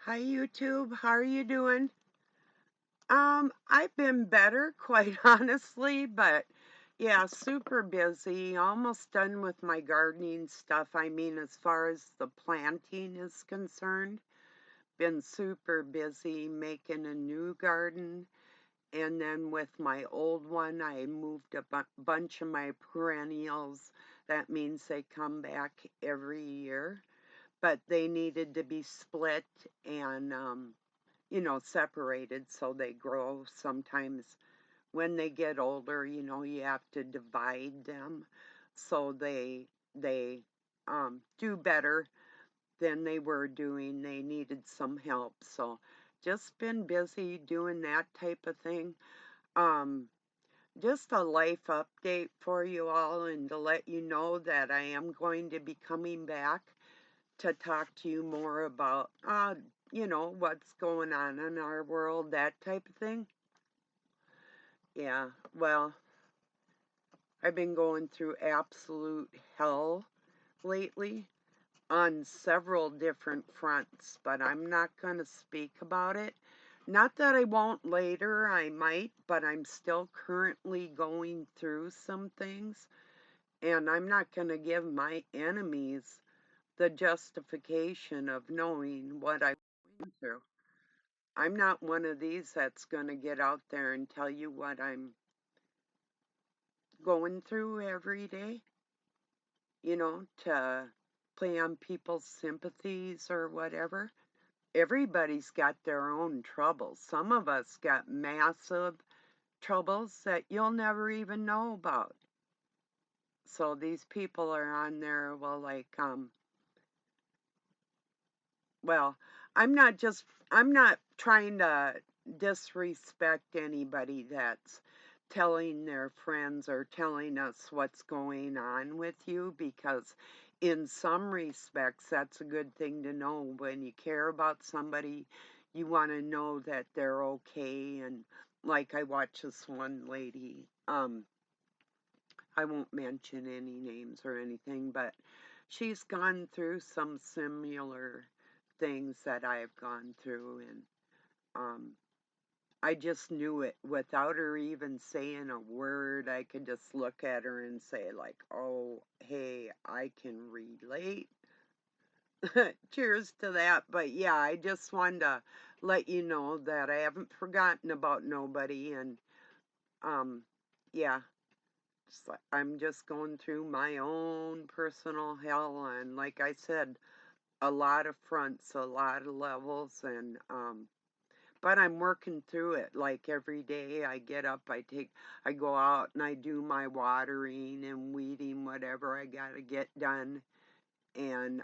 Hi YouTube, how are you doing? I've been better, quite honestly, but yeah, super busy. Almost done with my gardening stuff. I mean, as far as the planting is concerned, been super busy making a new garden. And then with my old one, I moved a bunch of my perennials. That means they come back every year, but they needed to be split and separated so they grow. Sometimes when they get older, you have to divide them so they do better than they were doing. They needed some help. So just been busy doing that type of thing. Um, just a life update for you all and to let you know that I am going to be coming back to talk to you more about, what's going on in our world, that type of thing. Yeah, well, I've been going through absolute hell lately on several different fronts, but I'm not going to speak about it. Not that I won't later, I might, but I'm still currently going through some things, and I'm not going to give my enemies the justification of knowing what I'm going through. I'm not one of these that's going to get out there and tell you what I'm going through every day, to play on people's sympathies or whatever. Everybody's got their own troubles. Some of us got massive troubles that you'll never even know about. So these people are on there, well, like, well, I'm not trying to disrespect anybody that's telling their friends or telling us what's going on with you because in some respects that's a good thing to know. When you care about somebody, you want to know that they're okay. And like I watch this one lady, I won't mention any names or anything, but she's gone through some similar things that I've gone through, and um, I just knew it without her even saying a word. I could just look at her and say, like, oh, hey, I can relate. Cheers to that. But yeah, I just wanted to let you know that I haven't forgotten about nobody, and um, yeah, I'm just going through my own personal hell, and like I said, a lot of fronts, a lot of levels, and but I'm working through it. Like every day I get up, I go out and I do my watering and weeding, whatever I gotta get done. And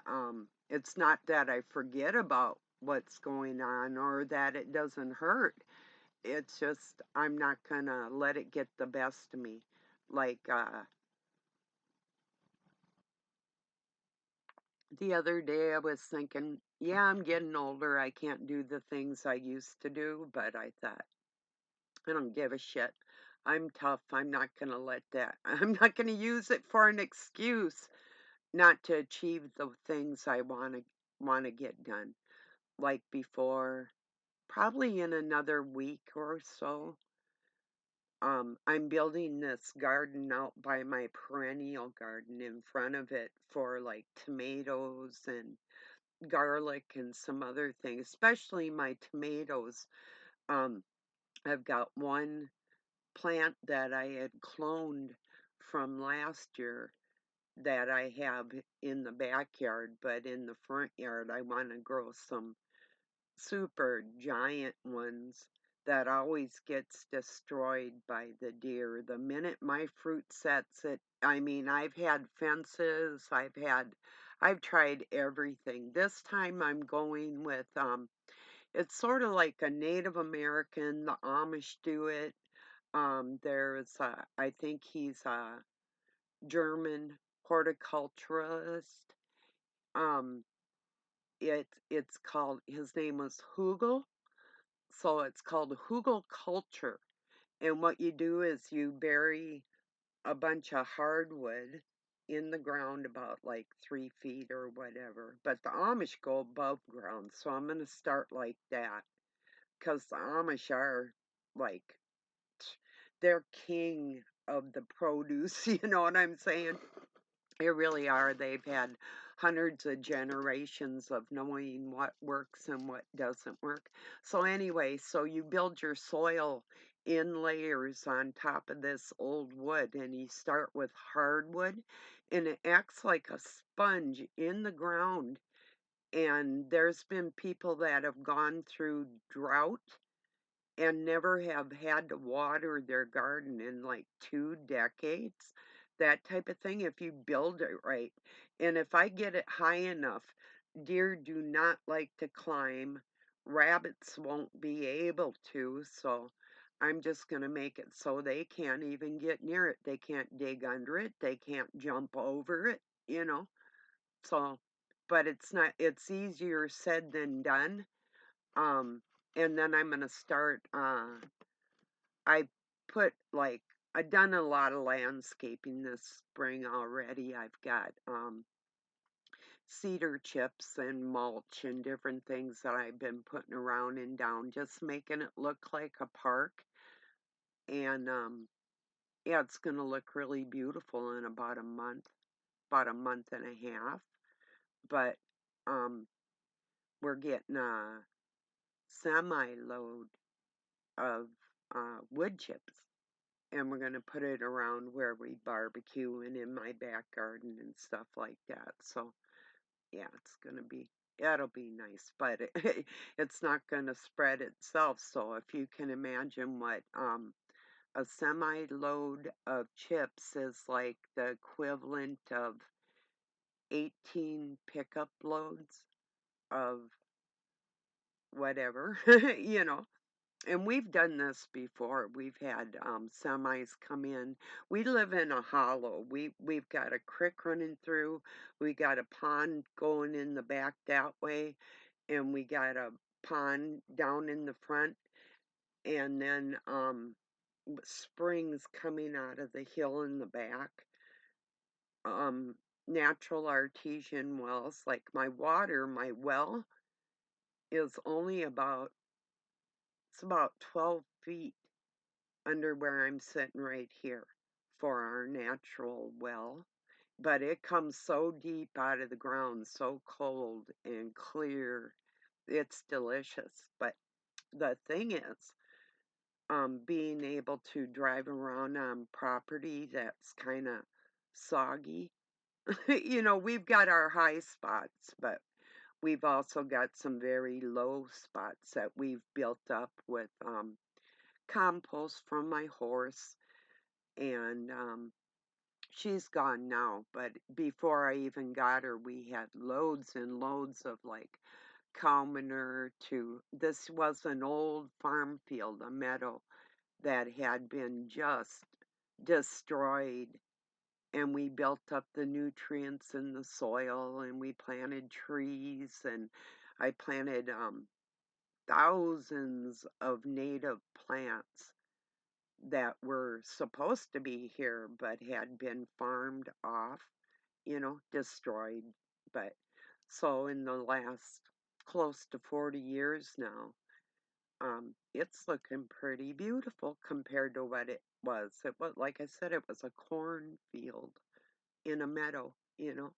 it's not that I forget about what's going on or that it doesn't hurt. It's just I'm not gonna let it get the best of me. Like the other day I was thinking, yeah, I'm getting older. I can't do the things I used to do, but I thought, I don't give a shit. I'm tough. I'm not going to let that. I'm not going to use it for an excuse not to achieve the things I want to get done. Like before, probably in another week or so, I'm building this garden out by my perennial garden in front of it for like tomatoes and garlic and some other things, especially my tomatoes. Um, I've got one plant that I had cloned from last year that I have in the backyard, but in the front yard, I want to grow some super giant ones that always gets destroyed by the deer. The minute my fruit sets it, I mean, I've had fences, I've tried everything. This time I'm going with, it's sort of like a Native American, the Amish do it. I think he's a German horticulturalist. Um, it's called, his name was Hugel, so it's called Hugel culture. And what you do is you bury a bunch of hardwood in the ground about like 3 feet or whatever. But the Amish go above ground, so I'm gonna start like that. 'Cause the Amish are like they're king of the produce, you know what I'm saying? They really are. They've had hundreds of generations of knowing what works and what doesn't work. So anyway, so you build your soil in layers on top of this old wood, and you start with hardwood, and it acts like a sponge in the ground. And there's been people that have gone through drought and never have had to water their garden in like 2 decades, that type of thing, if you build it right. And if I get it high enough, deer do not like to climb, rabbits won't be able to, so I'm just gonna make it so they can't even get near it. They can't dig under it, they can't jump over it, you know? So, but it's easier said than done. Um, and then I'm gonna start, I put like I've done a lot of landscaping this spring already. I've got cedar chips and mulch and different things that I've been putting around and down, just making it look like a park. And yeah, it's gonna look really beautiful in about a month and a half. But um, we're getting a semi load of wood chips, and we're gonna put it around where we barbecue and in my back garden and stuff like that. So yeah, it'll be nice, but it's not gonna spread itself. So if you can imagine what a semi load of chips is like the equivalent of 18 pickup loads of whatever, you know. And we've done this before. We've had semis come in. We live in a hollow. We've got a creek running through. We got a pond going in the back that way, and we got a pond down in the front, and then springs coming out of the hill in the back. Um, Natural artesian wells. Like my well is only it's about 12 feet under where I'm sitting right here for our natural well, but it comes so deep out of the ground, so cold and clear. It's delicious. But the thing is, being able to drive around on property that's kind of soggy. You know, we've got our high spots, but we've also got some very low spots that we've built up with compost from my horse. And she's gone now, but before I even got her, we had loads and loads of like cow manure. This was an old farm field, a meadow that had been just destroyed. And we built up the nutrients in the soil, and we planted trees, and I planted thousands of native plants that were supposed to be here but had been farmed off, you know, destroyed. But so in the last close to 40 years now, it's looking pretty beautiful compared to what it was. It was, like I said, it was a cornfield in a meadow, you know,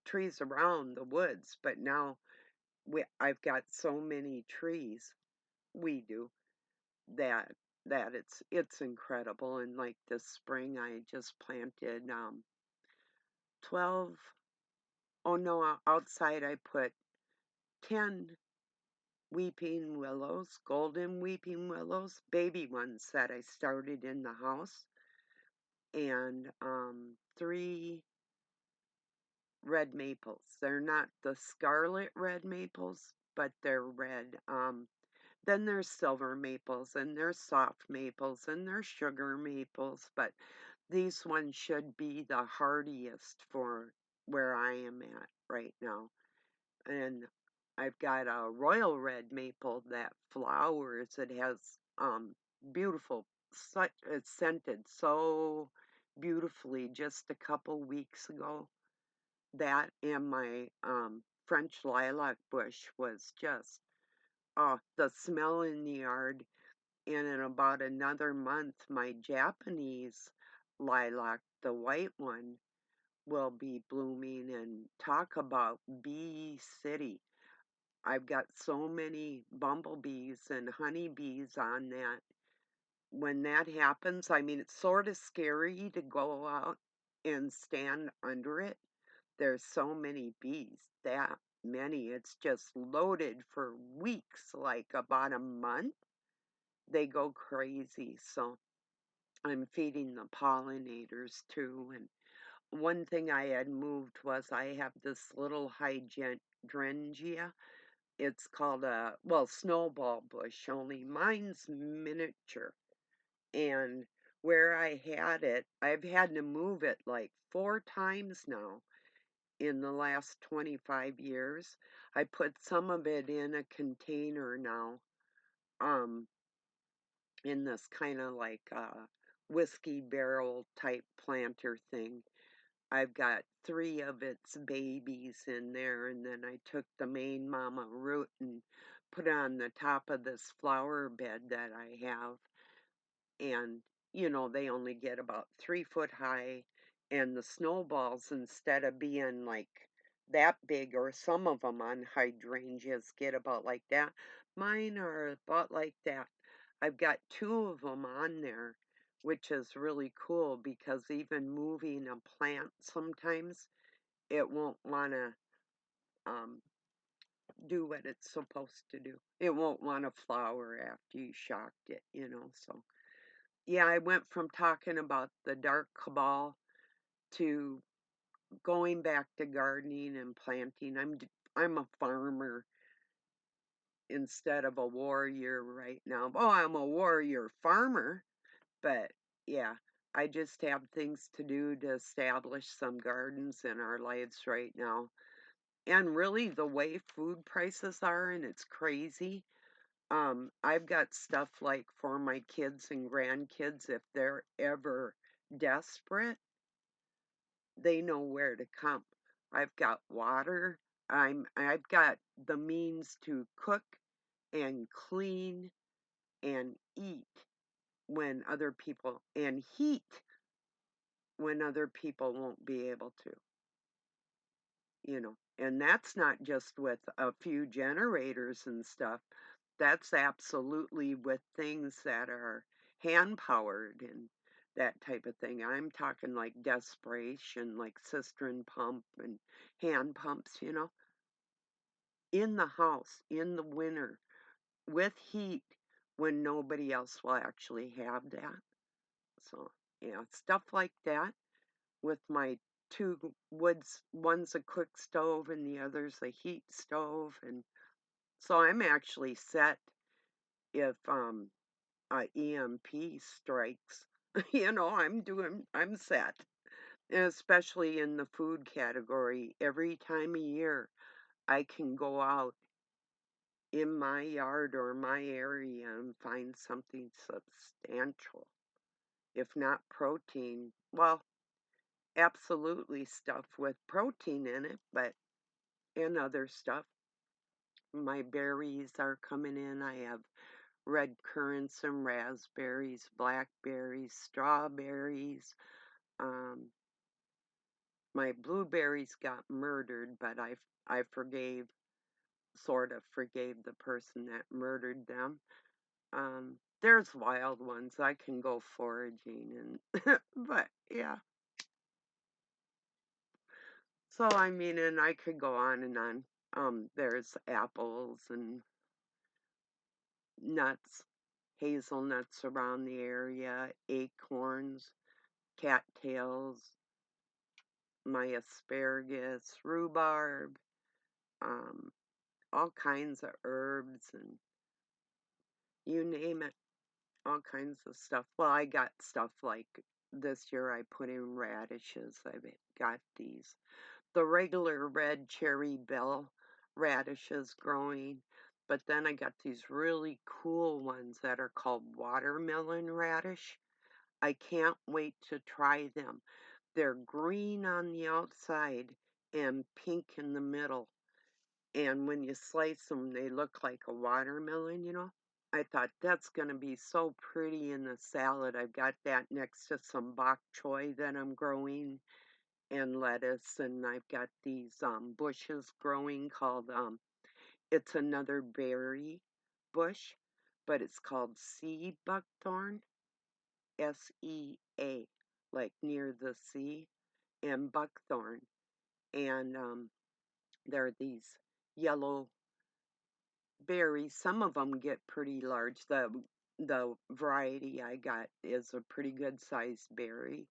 trees around the woods, but now I've got so many trees, we do, that it's incredible. And like this spring I just planted 12, oh no, outside I put 10 weeping willows, golden weeping willows, baby ones that I started in the house, and 3 red maples. They're not the scarlet red maples, but they're red. Then there's silver maples, and there's soft maples, and there's sugar maples, but these ones should be the hardiest for where I am at right now. And I've got a royal red maple that flowers. It has beautiful, such it's scented so beautifully just a couple weeks ago. That and my French lilac bush was just, oh, the smell in the yard. And in about another month, my Japanese lilac, the white one, will be blooming. And talk about bee city. I've got so many bumblebees and honeybees on that. When that happens, I mean, it's sort of scary to go out and stand under it. There's so many bees, that many. It's just loaded for weeks, like about a month. They go crazy. So I'm feeding the pollinators too. And one thing I had moved was I have this little hydrangea. It's called a, well, snowball bush, only mine's miniature. And where I had it, I've had to move it like 4 times now in the last 25 years. I put some of it in a container now, um, in this kinda like, whiskey barrel type planter thing. I've got 3 of its babies in there, and then I took the main mama root and put it on the top of this flower bed that I have. And they only get about 3 foot high, and the snowballs, instead of being like that big, or some of them on hydrangeas get about like that, mine are about like that. I've got 2 of them on there, which is really cool because even moving a plant sometimes it won't want to um, do what it's supposed to do. It won't want to flower after you shocked it. So yeah, I went from talking about the dark cabal to going back to gardening and planting. I'm a farmer instead of a warrior right now. Oh, I'm a warrior farmer, but yeah, I just have things to do to establish some gardens in our lives right now. And really, the way food prices are, and it's crazy. I've got stuff like for my kids and grandkids if they're ever desperate, they know where to come. I've got water. I've got the means to cook and clean and eat when other people, and heat when other people won't be able to. And that's not just with a few generators and stuff. That's absolutely with things that are hand powered and that type of thing. I'm talking like desperation, like cistern pump and hand pumps, in the house in the winter with heat when nobody else will actually have that. So, yeah, stuff like that with my 2 woods. One's a quick stove and the other's a heat stove. And so I'm actually set if a EMP strikes. I'm set. And especially in the food category, every time of year I can go out in my yard or my area and find something substantial. If not protein, well, absolutely stuff with protein in it, but and other stuff. My berries are coming in. I have red currants and raspberries, blackberries, strawberries. Um, my blueberries got murdered, but I sort of forgave the person that murdered them. There's wild ones. I can go foraging and but yeah. So I mean, and I could go on and on. There's apples and nuts, hazelnuts around the area, acorns, cattails, my asparagus, rhubarb, um, all kinds of herbs and you name it, all kinds of stuff. Well, I got stuff like this year I put in radishes. I've got the regular red cherry bell radishes growing, but then I got these really cool ones that are called watermelon radish. I can't wait to try them. They're green on the outside and pink in the middle. And when you slice them, they look like a watermelon. I thought that's going to be so pretty in the salad. I've got that next to some bok choy that I'm growing and lettuce, and I've got these bushes growing called it's another berry bush, but it's called sea buckthorn, SEA, like near the sea, and buckthorn, and there are these yellow berries. Some of them get pretty large. The variety I got is a pretty good sized berry.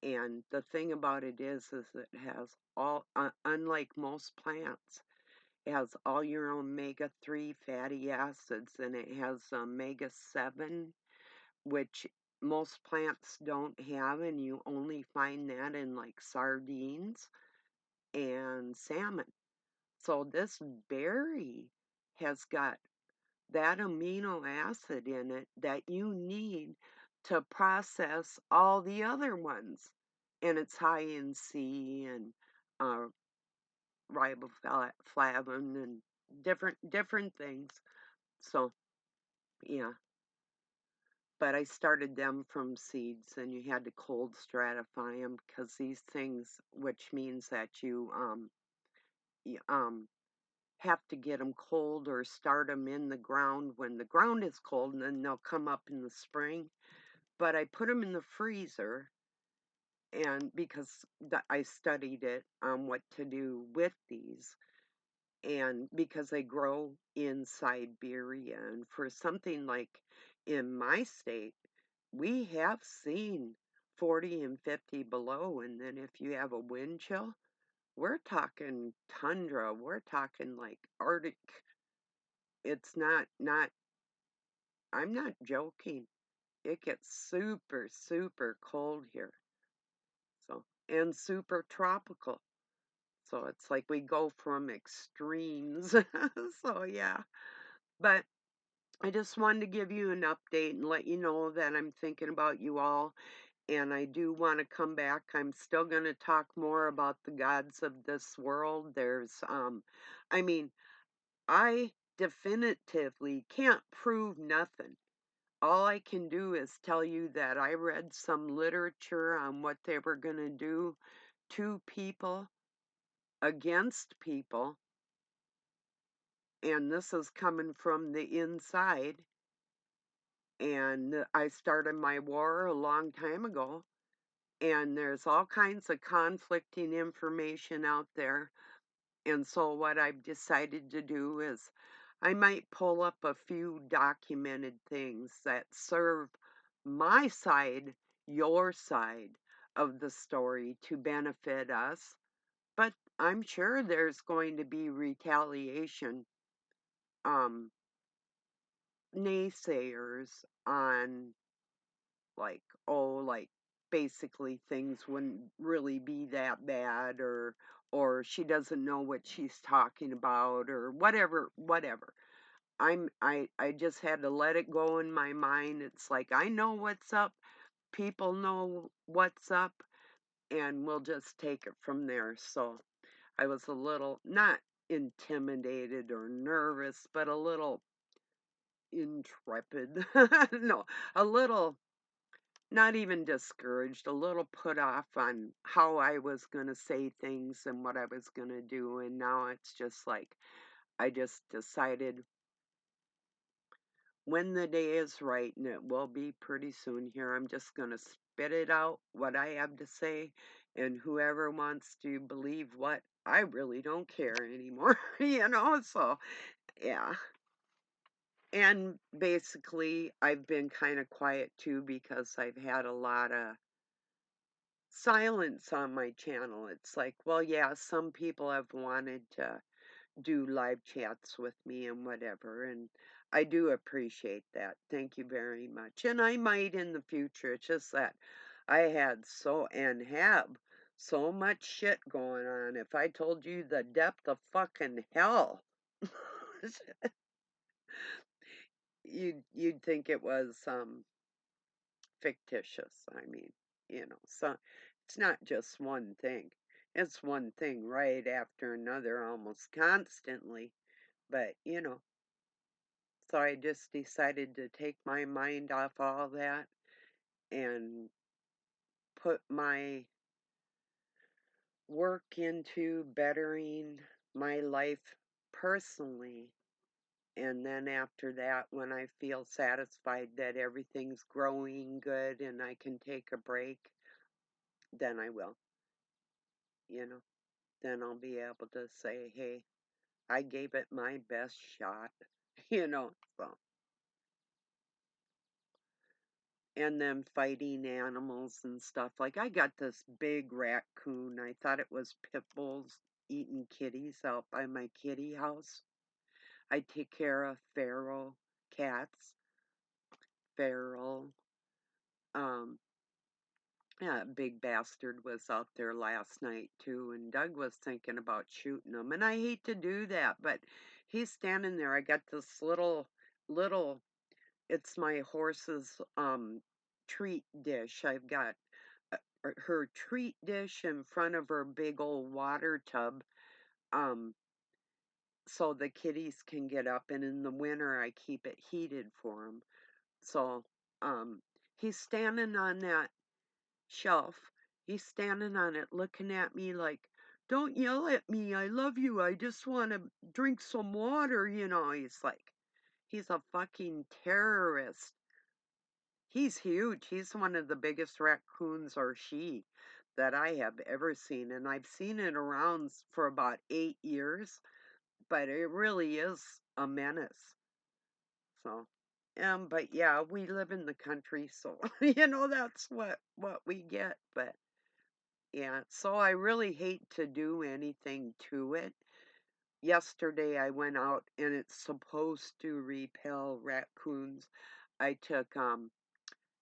And the thing about it is it has all, unlike most plants, it has all your omega-3 fatty acids, and it has omega-7, which most plants don't have, and you only find that in like sardines and salmon. So this berry has got that amino acid in it that you need to process all the other ones. And it's high in C and uh, riboflavin and different things. So yeah, but I started them from seeds, and you had to cold stratify them because these things, which means that you have to get them cold or start them in the ground when the ground is cold, and then they'll come up in the spring. But I put them in the freezer, and because I studied it on what to do with these, and because they grow in Siberia, and for something like in my state, we have seen 40 and 50 below, and then if you have a wind chill, we're talking tundra, we're talking like Arctic. It's not I'm not joking. It gets super, super cold here. So, and super tropical. So it's like we go from extremes. So yeah. But I just wanted to give you an update and let you know that I'm thinking about you all. And I do want to come back. I'm still going to talk more about the gods of this world. I mean, I definitively can't prove nothing. All I can do is tell you that I read some literature on what they were going to do to people, against people, and this is coming from the inside. And I started my war a long time ago, and there's all kinds of conflicting information out there. And so, what I've decided to do is I might pull up a few documented things that serve my side, your side of the story to benefit us. But I'm sure there's going to be retaliation, um, naysayers on, like, oh, like, basically things wouldn't really be that bad, or she doesn't know what she's talking about, or whatever. I just had to let it go in my mind. It's like I know what's up, people know what's up, and we'll just take it from there. So I was a little not intimidated or nervous, but a little intrepid. No, a little, not even discouraged, a little put off on how I was going to say things and what I was going to do. And now it's just like I just decided when the day is right, and it will be pretty soon here, I'm just going to spit it out, what I have to say, and whoever wants to believe what, I really don't care anymore, So, yeah. And basically, I've been kind of quiet too because I've had a lot of silence on my channel. It's like, well, yeah, some people have wanted to do live chats with me and whatever, and I do appreciate that. Thank you very much. And I might in the future. It's just that I had and have so much shit going on. If I told you the depth of fucking hell, you'd think it was fictitious, I mean, so it's not just one thing. It's one thing right after another almost constantly, but so I just decided to take my mind off all that and put my work into bettering my life personally. And then after that, when I feel satisfied that everything's growing good and I can take a break, then I will, you know. Then I'll be able to say, hey, I gave it my best shot, so. And then fighting animals and stuff. Like I got this big raccoon. I thought it was pit bulls eating kitties out by my kitty house. I take care of feral cats, feral. Um, yeah, big bastard was out there last night too, and Doug was thinking about shooting him. And I hate to do that, but he's standing there. I got this little. It's my horse's treat dish. I've got her treat dish in front of her big old water tub. Um, so the kitties can get up, and in the winter I keep it heated for them. So, um, he's standing on that shelf. He's standing on it looking at me like, "Don't yell at me. I love you. I just want to drink some water." He's like, he's a fucking terrorist. He's huge. He's one of the biggest raccoons or she that I have ever seen. And I've seen it around for about 8 years, but it really is a menace. So, but yeah, we live in the country, so that's what we get. But yeah, so I really hate to do anything to it. Yesterday I went out and it's supposed to repel raccoons. I took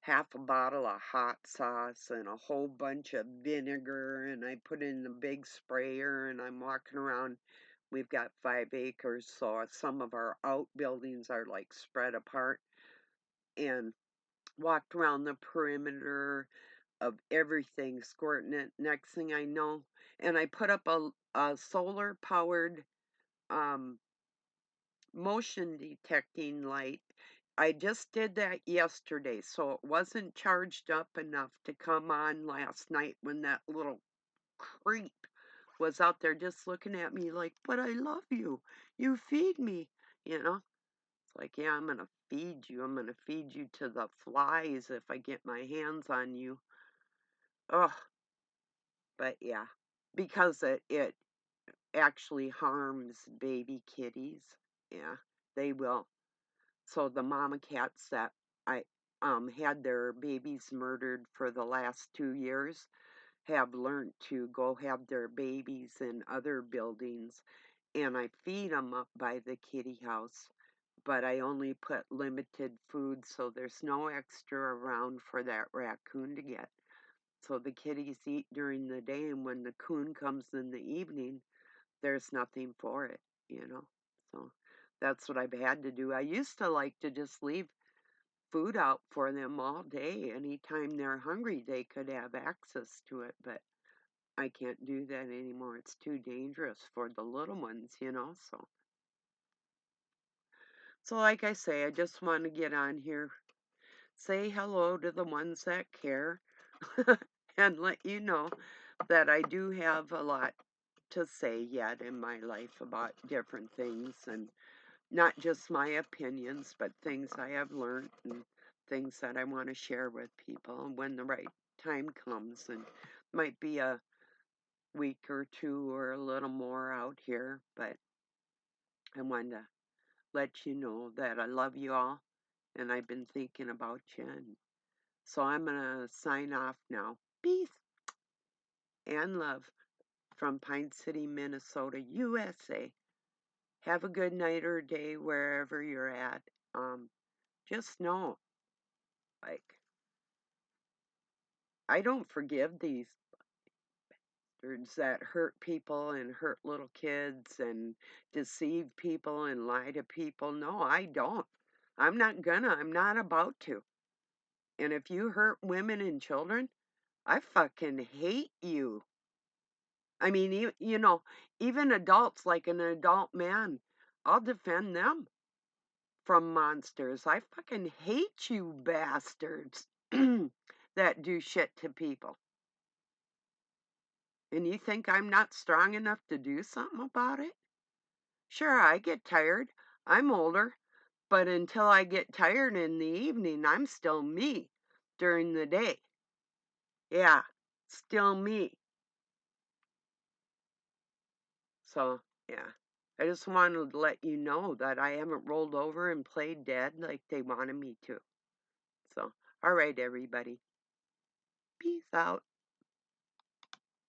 half a bottle of hot sauce and a whole bunch of vinegar and I put it in a big sprayer and I'm walking around. We've got 5 acres, so some of our outbuildings are like spread apart and walked around the perimeter of everything, squirting it. Next thing I know, and I put up a solar powered um, motion detecting light. I just did that yesterday, so it wasn't charged up enough to come on last night when that little creep was out there just looking at me like, but I love you. You feed me, you know? It's like, yeah, I'm gonna feed you. I'm gonna feed you to the flies if I get my hands on you. Ugh, but yeah, because it actually harms baby kitties. Yeah, they will. So the mama cats that I had their babies murdered for the last 2 years have learned to go have their babies in other buildings, and I feed them up by the kitty house. But I only put limited food, so there's no extra around for that raccoon to get. So the kitties eat during the day, and when the coon comes in the evening, there's nothing for it. So that's what I've had to do. I used to like to just leave food out for them all day. Anytime they're hungry, they could have access to it, but I can't do that anymore. It's too dangerous for the little ones. So like I say, I just want to get on here, say hello to the ones that care, and let you know that I do have a lot to say yet in my life about different things and not just my opinions, but things I have learned and things that I want to share with people when the right time comes. And might be a week or two or a little more out here, but I wanted to let you know that I love you all and I've been thinking about you. And so I'm going to sign off now. Peace and love from Pine City, Minnesota, USA. Have a good night or day wherever you're at. Just know, like, I don't forgive these bastards that hurt people and hurt little kids and deceive people and lie to people. No, I don't. I'm not gonna. I'm not about to. And if you hurt women and children, I fucking hate you. I mean, even adults, like an adult man, I'll defend them from monsters. I fucking hate you bastards that do shit to people. And you think I'm not strong enough to do something about it? Sure, I get tired. I'm older. But until I get tired in the evening, I'm still me during the day. Yeah, still me. So, yeah. I just wanted to let you know that I haven't rolled over and played dead like they wanted me to. So, all right, everybody. Peace out.